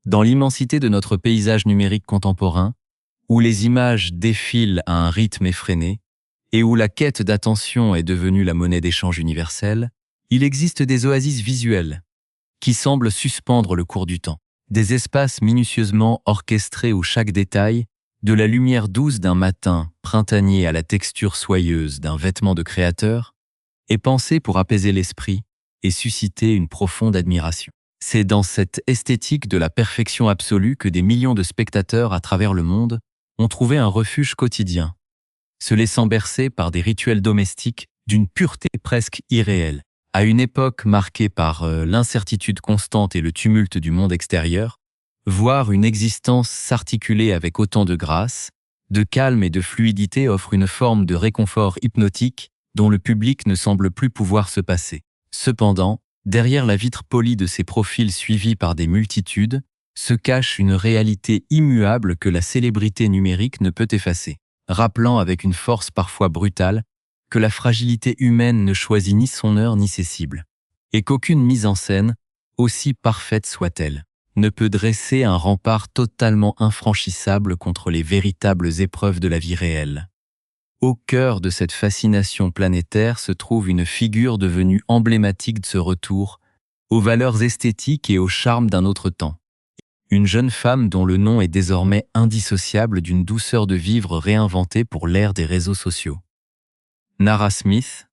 Dans l'immensité de notre paysage numérique contemporain, où les images défilent à un rythme effréné, et où la quête d'attention est devenue la monnaie d'échange universelle, il existe des oasis visuelles qui semblent suspendre le cours du temps. Des espaces minutieusement orchestrés où chaque détail, de la lumière douce d'un matin printanier à la texture soyeuse d'un vêtement de créateur, est pensé pour apaiser l'esprit et susciter une profonde admiration. C'est dans cette esthétique de la perfection absolue que des millions de spectateurs à travers le monde ont trouvé un refuge quotidien, se laissant bercer par des rituels domestiques d'une pureté presque irréelle. À une époque marquée par l'incertitude constante et le tumulte du monde extérieur, voir une existence s'articuler avec autant de grâce, de calme et de fluidité offre une forme de réconfort hypnotique dont le public ne semble plus pouvoir se passer. Cependant, derrière la vitre polie de ces profils suivis par des multitudes, se cache une réalité immuable que la célébrité numérique ne peut effacer, rappelant avec une force parfois brutale que la fragilité humaine ne choisit ni son heure ni ses cibles, et qu'aucune mise en scène, aussi parfaite soit-elle, ne peut dresser un rempart totalement infranchissable contre les véritables épreuves de la vie réelle. Au cœur de cette fascination planétaire se trouve une figure devenue emblématique de ce retour aux valeurs esthétiques et au charme d'un autre temps. Une jeune femme dont le nom est désormais indissociable d'une douceur de vivre réinventée pour l'ère des réseaux sociaux. Nara Smith,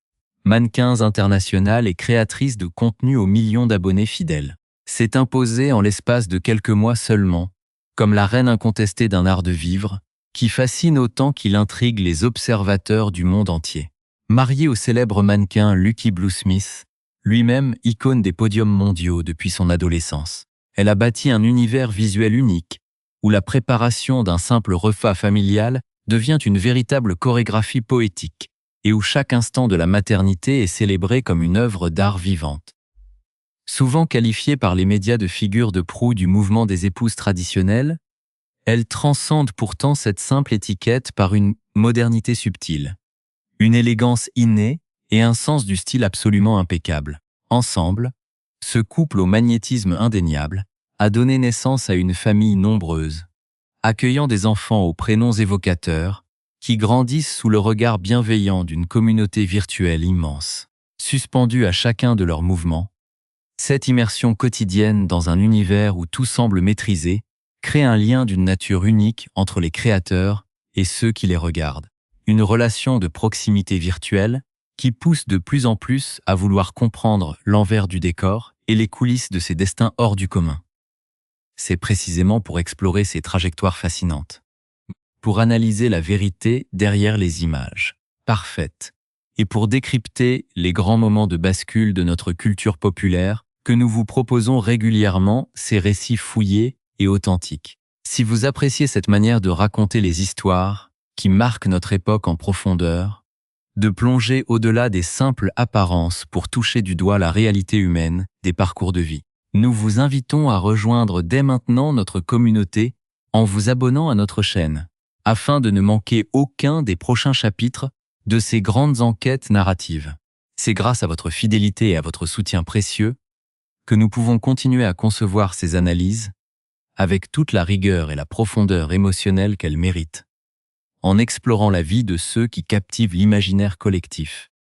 mannequin internationale et créatrice de contenu aux millions d'abonnés fidèles, s'est imposée en l'espace de quelques mois seulement, comme la reine incontestée d'un art de vivre, qui fascine autant qu'il intrigue les observateurs du monde entier. Mariée au célèbre mannequin Lucky Blue Smith, lui-même icône des podiums mondiaux depuis son adolescence, elle a bâti un univers visuel unique, où la préparation d'un simple repas familial devient une véritable chorégraphie poétique, et où chaque instant de la maternité est célébré comme une œuvre d'art vivante. Souvent qualifiée par les médias de figure de proue du mouvement des épouses traditionnelles, elle transcende pourtant cette simple étiquette par une modernité subtile, une élégance innée et un sens du style absolument impeccable. Ensemble, ce couple au magnétisme indéniable a donné naissance à une famille nombreuse, accueillant des enfants aux prénoms évocateurs, qui grandissent sous le regard bienveillant d'une communauté virtuelle immense. Suspendus à chacun de leurs mouvements, cette immersion quotidienne dans un univers où tout semble maîtrisé crée un lien d'une nature unique entre les créateurs et ceux qui les regardent. Une relation de proximité virtuelle qui pousse de plus en plus à vouloir comprendre l'envers du décor et les coulisses de ces destins hors du commun. C'est précisément pour explorer ces trajectoires fascinantes, pour analyser la vérité derrière les images parfaites, et pour décrypter les grands moments de bascule de notre culture populaire, que nous vous proposons régulièrement ces récits fouillés et authentiques. Si vous appréciez cette manière de raconter les histoires qui marquent notre époque en profondeur, de plonger au-delà des simples apparences pour toucher du doigt la réalité humaine des parcours de vie, nous vous invitons à rejoindre dès maintenant notre communauté en vous abonnant à notre chaîne, afin de ne manquer aucun des prochains chapitres de ces grandes enquêtes narratives. C'est grâce à votre fidélité et à votre soutien précieux que nous pouvons continuer à concevoir ces analyses avec toute la rigueur et la profondeur émotionnelle qu'elles méritent, en explorant la vie de ceux qui captivent l'imaginaire collectif.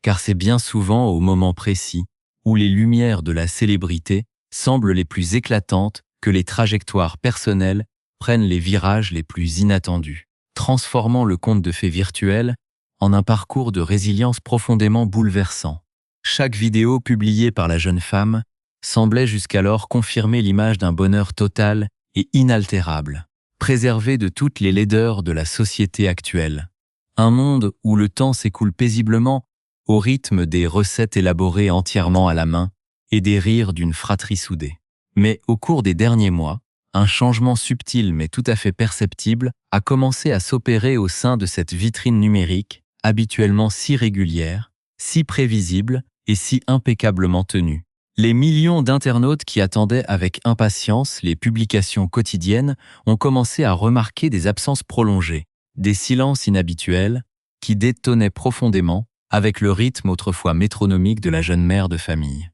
Car c'est bien souvent au moment précis où les lumières de la célébrité semblent les plus éclatantes que les trajectoires personnelles prennent les virages les plus inattendus, transformant le conte de fées virtuel en un parcours de résilience profondément bouleversant. Chaque vidéo publiée par la jeune femme semblait jusqu'alors confirmer l'image d'un bonheur total et inaltérable, préservé de toutes les laideurs de la société actuelle. Un monde où le temps s'écoule paisiblement au rythme des recettes élaborées entièrement à la main et des rires d'une fratrie soudée. Mais au cours des derniers mois, un changement subtil mais tout à fait perceptible a commencé à s'opérer au sein de cette vitrine numérique, habituellement si régulière, si prévisible et si impeccablement tenue. Les millions d'internautes qui attendaient avec impatience les publications quotidiennes ont commencé à remarquer des absences prolongées, des silences inhabituels qui détonnaient profondément avec le rythme autrefois métronomique de la jeune mère de famille.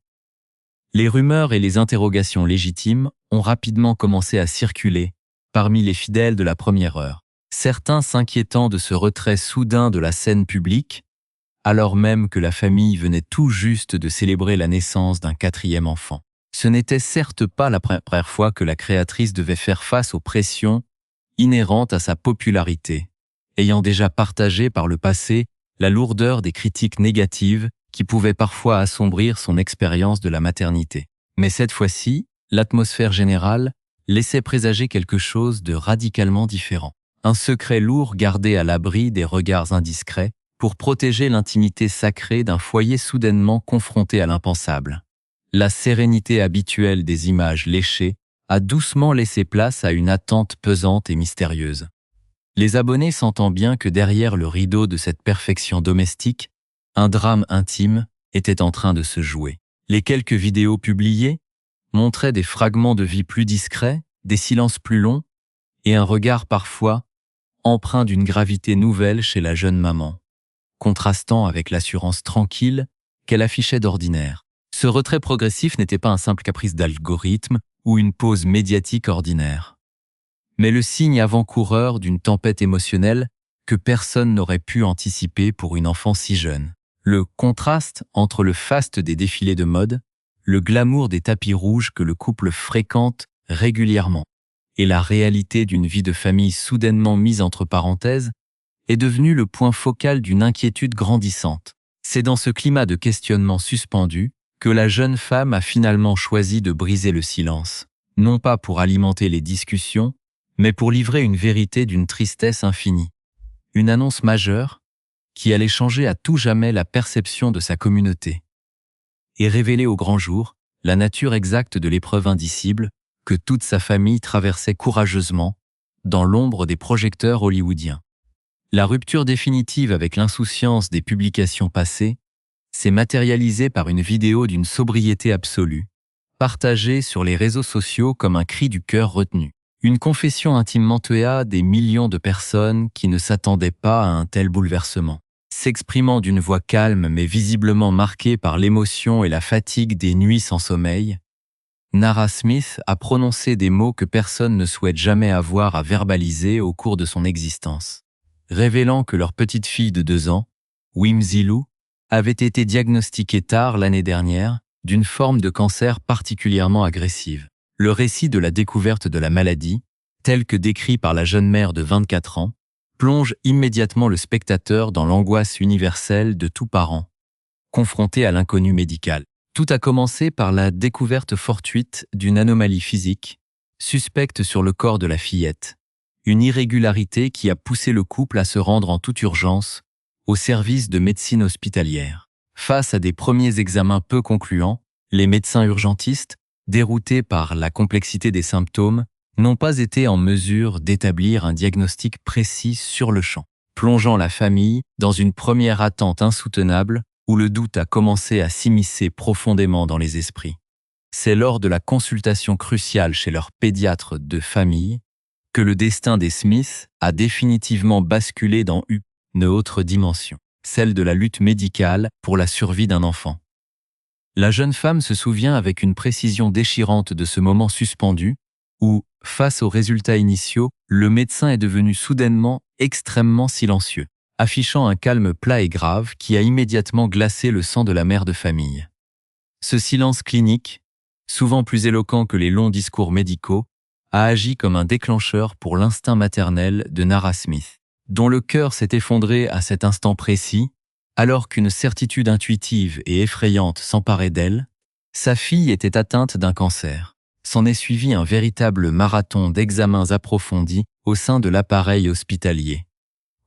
Les rumeurs et les interrogations légitimes ont rapidement commencé à circuler parmi les fidèles de la première heure, certains s'inquiétant de ce retrait soudain de la scène publique, alors même que la famille venait tout juste de célébrer la naissance d'un 4e enfant. Ce n'était certes pas la première fois que la créatrice devait faire face aux pressions inhérentes à sa popularité, ayant déjà partagé par le passé la lourdeur des critiques négatives qui pouvaient parfois assombrir son expérience de la maternité. Mais cette fois-ci, l'atmosphère générale laissait présager quelque chose de radicalement différent. Un secret lourd gardé à l'abri des regards indiscrets pour protéger l'intimité sacrée d'un foyer soudainement confronté à l'impensable. La sérénité habituelle des images léchées a doucement laissé place à une attente pesante et mystérieuse. Les abonnés sentant bien que derrière le rideau de cette perfection domestique, un drame intime était en train de se jouer. Les quelques vidéos publiées montraient des fragments de vie plus discrets, des silences plus longs et un regard parfois empreint d'une gravité nouvelle chez la jeune maman, contrastant avec l'assurance tranquille qu'elle affichait d'ordinaire. Ce retrait progressif n'était pas un simple caprice d'algorithme ou une pause médiatique ordinaire, mais le signe avant-coureur d'une tempête émotionnelle que personne n'aurait pu anticiper pour une enfant si jeune. Le contraste entre le faste des défilés de mode, le glamour des tapis rouges que le couple fréquente régulièrement, et la réalité d'une vie de famille soudainement mise entre parenthèses, est devenu le point focal d'une inquiétude grandissante. C'est dans ce climat de questionnement suspendu que la jeune femme a finalement choisi de briser le silence, non pas pour alimenter les discussions, mais pour livrer une vérité d'une tristesse infinie. Une annonce majeure qui allait changer à tout jamais la perception de sa communauté et révéler au grand jour la nature exacte de l'épreuve indicible que toute sa famille traversait courageusement dans l'ombre des projecteurs hollywoodiens. La rupture définitive avec l'insouciance des publications passées s'est matérialisée par une vidéo d'une sobriété absolue, partagée sur les réseaux sociaux comme un cri du cœur retenu. Une confession intimement tuée à des millions de personnes qui ne s'attendaient pas à un tel bouleversement. S'exprimant d'une voix calme mais visiblement marquée par l'émotion et la fatigue des nuits sans sommeil, Nara Smith a prononcé des mots que personne ne souhaite jamais avoir à verbaliser au cours de son existence, révélant que leur petite fille de 2 ans, Whimsy Lou, avait été diagnostiquée tard l'année dernière d'une forme de cancer particulièrement agressive. Le récit de la découverte de la maladie, tel que décrit par la jeune mère de 24 ans, plonge immédiatement le spectateur dans l'angoisse universelle de tout parent, confronté à l'inconnu médical. Tout a commencé par la découverte fortuite d'une anomalie physique, suspecte sur le corps de la fillette, une irrégularité qui a poussé le couple à se rendre en toute urgence au service de médecine hospitalière. Face à des premiers examens peu concluants, les médecins urgentistes, déroutés par la complexité des symptômes, n'ont pas été en mesure d'établir un diagnostic précis sur le champ, plongeant la famille dans une première attente insoutenable où le doute a commencé à s'immiscer profondément dans les esprits. C'est lors de la consultation cruciale chez leur pédiatre de famille que le destin des Smith a définitivement basculé dans une autre dimension, celle de la lutte médicale pour la survie d'un enfant. La jeune femme se souvient avec une précision déchirante de ce moment suspendu où, face aux résultats initiaux, le médecin est devenu soudainement extrêmement silencieux, affichant un calme plat et grave qui a immédiatement glacé le sang de la mère de famille. Ce silence clinique, souvent plus éloquent que les longs discours médicaux, a agi comme un déclencheur pour l'instinct maternel de Nara Smith, dont le cœur s'est effondré à cet instant précis, alors qu'une certitude intuitive et effrayante s'emparait d'elle. Sa fille était atteinte d'un cancer. S'en est suivi un véritable marathon d'examens approfondis au sein de l'appareil hospitalier,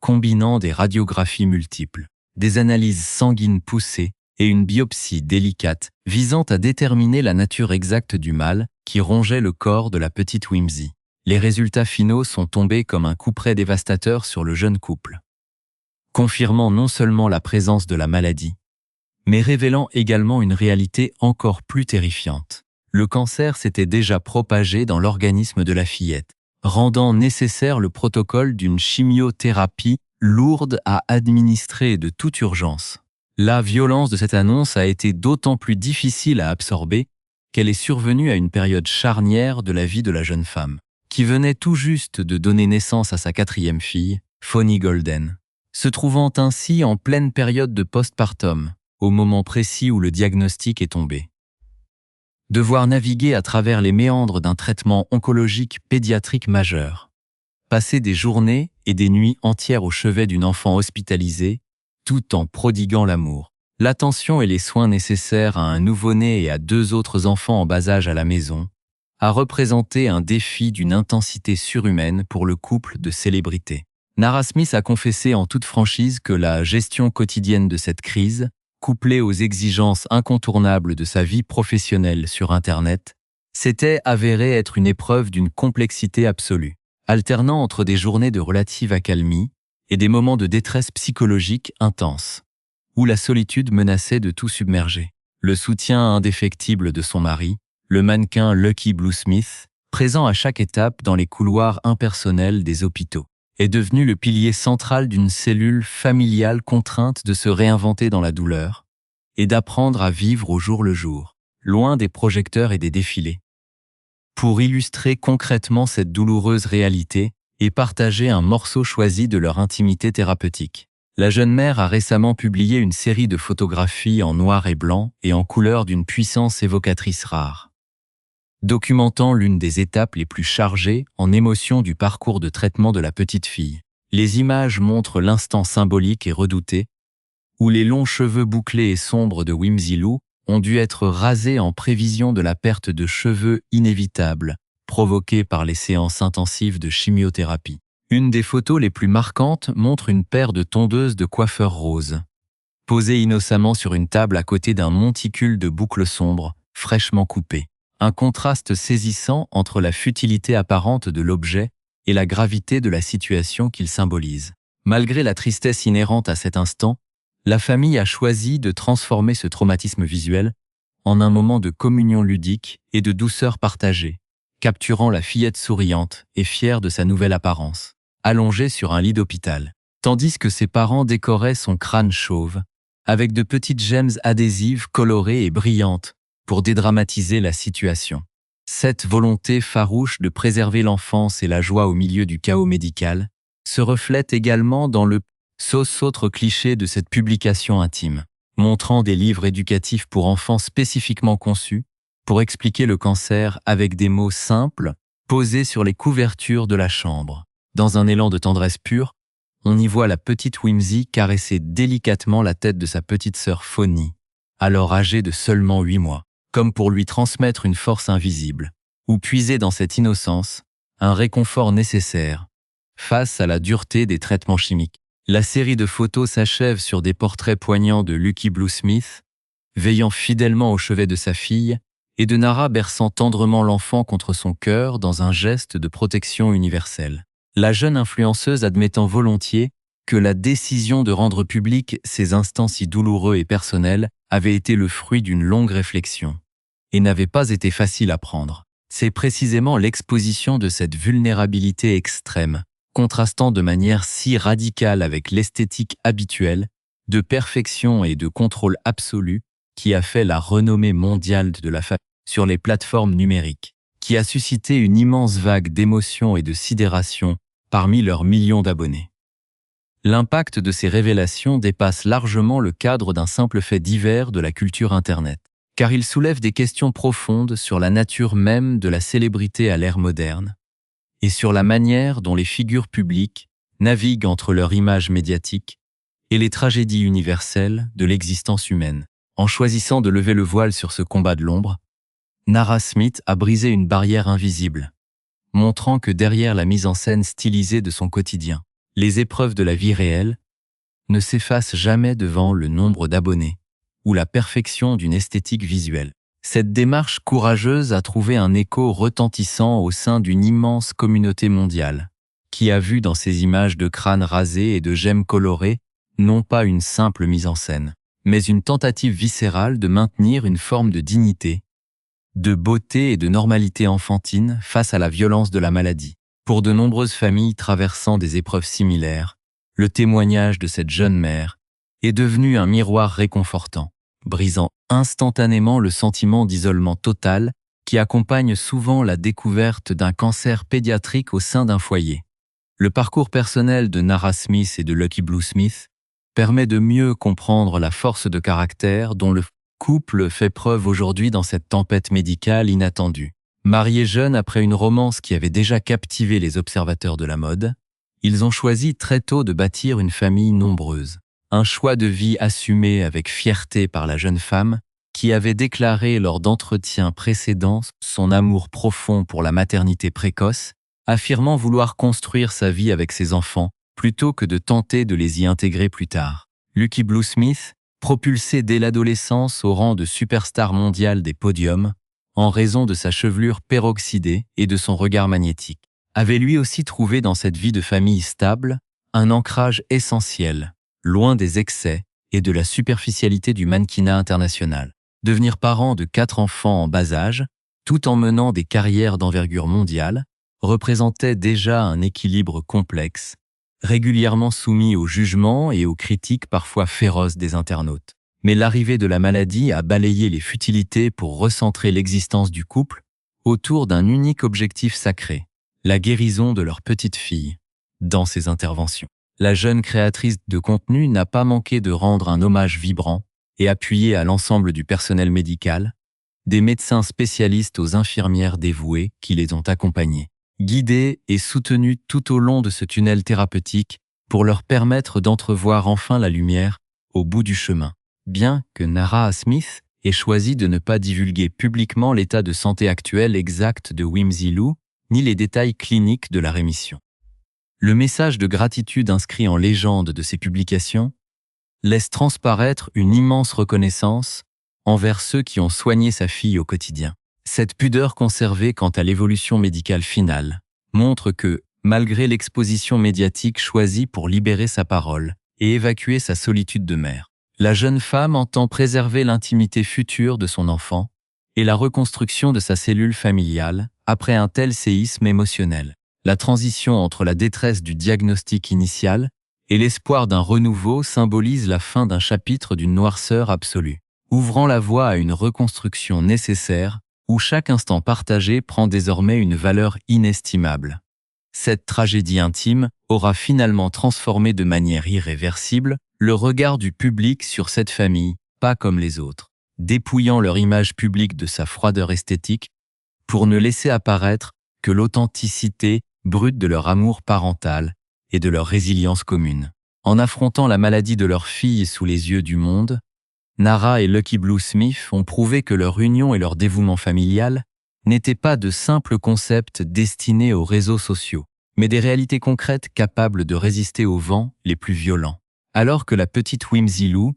combinant des radiographies multiples, des analyses sanguines poussées et une biopsie délicate visant à déterminer la nature exacte du mal qui rongeait le corps de la petite Whimsy. Les résultats finaux sont tombés comme un couperet dévastateur sur le jeune couple, confirmant non seulement la présence de la maladie, mais révélant également une réalité encore plus terrifiante. Le cancer s'était déjà propagé dans l'organisme de la fillette, rendant nécessaire le protocole d'une chimiothérapie lourde à administrer de toute urgence. La violence de cette annonce a été d'autant plus difficile à absorber qu'elle est survenue à une période charnière de la vie de la jeune femme, qui venait tout juste de donner naissance à sa 4e fille, Fonnie Golden, se trouvant ainsi en pleine période de postpartum, au moment précis où le diagnostic est tombé. Devoir naviguer à travers les méandres d'un traitement oncologique pédiatrique majeur, passer des journées et des nuits entières au chevet d'une enfant hospitalisée, tout en prodiguant l'amour, l'attention et les soins nécessaires à un nouveau-né et à 2 autres enfants en bas âge à la maison, a représenté un défi d'une intensité surhumaine pour le couple de célébrités. Nara Smith a confessé en toute franchise que la gestion quotidienne de cette crise, couplée aux exigences incontournables de sa vie professionnelle sur Internet, s'était avérée être une épreuve d'une complexité absolue, alternant entre des journées de relative accalmie et des moments de détresse psychologique intense, où la solitude menaçait de tout submerger. Le soutien indéfectible de son mari, le mannequin Lucky Blue Smith, présent à chaque étape dans les couloirs impersonnels des hôpitaux, est devenu le pilier central d'une cellule familiale contrainte de se réinventer dans la douleur et d'apprendre à vivre au jour le jour, loin des projecteurs et des défilés. Pour illustrer concrètement cette douloureuse réalité et partager un morceau choisi de leur intimité thérapeutique, la jeune mère a récemment publié une série de photographies en noir et blanc et en couleur d'une puissance évocatrice rare, documentant l'une des étapes les plus chargées en émotions du parcours de traitement de la petite fille. Les images montrent l'instant symbolique et redouté, où les longs cheveux bouclés et sombres de Whimsy Lou ont dû être rasés en prévision de la perte de cheveux inévitable, provoquée par les séances intensives de chimiothérapie. Une des photos les plus marquantes montre une paire de tondeuses de coiffeur rose, posées innocemment sur une table à côté d'un monticule de boucles sombres, fraîchement coupées. Un contraste saisissant entre la futilité apparente de l'objet et la gravité de la situation qu'il symbolise. Malgré la tristesse inhérente à cet instant, la famille a choisi de transformer ce traumatisme visuel en un moment de communion ludique et de douceur partagée, capturant la fillette souriante et fière de sa nouvelle apparence, allongée sur un lit d'hôpital, tandis que ses parents décoraient son crâne chauve avec de petites gemmes adhésives colorées et brillantes pour dédramatiser la situation. Cette volonté farouche de préserver l'enfance et la joie au milieu du chaos médical se reflète également dans le autre cliché de cette publication intime, montrant des livres éducatifs pour enfants spécifiquement conçus pour expliquer le cancer avec des mots simples posés sur les couvertures de la chambre. Dans un élan de tendresse pure, on y voit la petite Whimsy caresser délicatement la tête de sa petite sœur Fonnie, alors âgée de seulement 8 mois, comme pour lui transmettre une force invisible, ou puiser dans cette innocence un réconfort nécessaire face à la dureté des traitements chimiques. La série de photos s'achève sur des portraits poignants de Lucky Blue Smith, veillant fidèlement au chevet de sa fille, et de Nara berçant tendrement l'enfant contre son cœur dans un geste de protection universelle. La jeune influenceuse admettant volontiers que la décision de rendre public ces instants si douloureux et personnels avait été le fruit d'une longue réflexion et n'avait pas été facile à prendre. C'est précisément l'exposition de cette vulnérabilité extrême, contrastant de manière si radicale avec l'esthétique habituelle, de perfection et de contrôle absolu, qui a fait la renommée mondiale de la famille sur les plateformes numériques, qui a suscité une immense vague d'émotion et de sidération parmi leurs millions d'abonnés. L'impact de ces révélations dépasse largement le cadre d'un simple fait divers de la culture Internet, car il soulève des questions profondes sur la nature même de la célébrité à l'ère moderne, et sur la manière dont les figures publiques naviguent entre leur image médiatique et les tragédies universelles de l'existence humaine. En choisissant de lever le voile sur ce combat de l'ombre, Nara Smith a brisé une barrière invisible, montrant que derrière la mise en scène stylisée de son quotidien, les épreuves de la vie réelle ne s'effacent jamais devant le nombre d'abonnés ou la perfection d'une esthétique visuelle. Cette démarche courageuse a trouvé un écho retentissant au sein d'une immense communauté mondiale, qui a vu dans ces images de crânes rasés et de gemmes colorées non pas une simple mise en scène, mais une tentative viscérale de maintenir une forme de dignité, de beauté et de normalité enfantine face à la violence de la maladie. Pour de nombreuses familles traversant des épreuves similaires, le témoignage de cette jeune mère est devenu un miroir réconfortant, brisant instantanément le sentiment d'isolement total qui accompagne souvent la découverte d'un cancer pédiatrique au sein d'un foyer. Le parcours personnel de Nara Smith et de Lucky Blue Smith permet de mieux comprendre la force de caractère dont le couple fait preuve aujourd'hui dans cette tempête médicale inattendue. Mariés jeunes après une romance qui avait déjà captivé les observateurs de la mode, ils ont choisi très tôt de bâtir une famille nombreuse. Un choix de vie assumé avec fierté par la jeune femme qui avait déclaré lors d'entretiens précédents son amour profond pour la maternité précoce, affirmant vouloir construire sa vie avec ses enfants plutôt que de tenter de les y intégrer plus tard. Lucky Blue Smith, propulsé dès l'adolescence au rang de superstar mondial des podiums, en raison de sa chevelure peroxydée et de son regard magnétique, avait lui aussi trouvé dans cette vie de famille stable un ancrage essentiel, loin des excès et de la superficialité du mannequinat international. Devenir parent de 4 enfants en bas âge, tout en menant des carrières d'envergure mondiale, représentait déjà un équilibre complexe, régulièrement soumis aux jugements et aux critiques parfois féroces des internautes. Mais l'arrivée de la maladie a balayé les futilités pour recentrer l'existence du couple autour d'un unique objectif sacré, la guérison de leur petite fille. Dans ses interventions, la jeune créatrice de contenu n'a pas manqué de rendre un hommage vibrant et appuyé à l'ensemble du personnel médical, des médecins spécialistes aux infirmières dévouées qui les ont accompagnés, guidés et soutenus tout au long de ce tunnel thérapeutique pour leur permettre d'entrevoir enfin la lumière au bout du chemin. Bien que Nara Smith ait choisi de ne pas divulguer publiquement l'état de santé actuel exact de Whimsy Lou, ni les détails cliniques de la rémission. Le message de gratitude inscrit en légende de ses publications laisse transparaître une immense reconnaissance envers ceux qui ont soigné sa fille au quotidien. Cette pudeur conservée quant à l'évolution médicale finale montre que, malgré l'exposition médiatique choisie pour libérer sa parole et évacuer sa solitude de mère, la jeune femme entend préserver l'intimité future de son enfant et la reconstruction de sa cellule familiale après un tel séisme émotionnel. La transition entre la détresse du diagnostic initial et l'espoir d'un renouveau symbolise la fin d'un chapitre d'une noirceur absolue, ouvrant la voie à une reconstruction nécessaire où chaque instant partagé prend désormais une valeur inestimable. Cette tragédie intime aura finalement transformé de manière irréversible le regard du public sur cette famille, pas comme les autres, dépouillant leur image publique de sa froideur esthétique pour ne laisser apparaître que l'authenticité brute de leur amour parental et de leur résilience commune. En affrontant la maladie de leur fille sous les yeux du monde, Nara et Lucky Blue Smith ont prouvé que leur union et leur dévouement familial n'étaient pas de simples concepts destinés aux réseaux sociaux, mais des réalités concrètes capables de résister aux vents les plus violents. Alors que la petite Whimsy Lou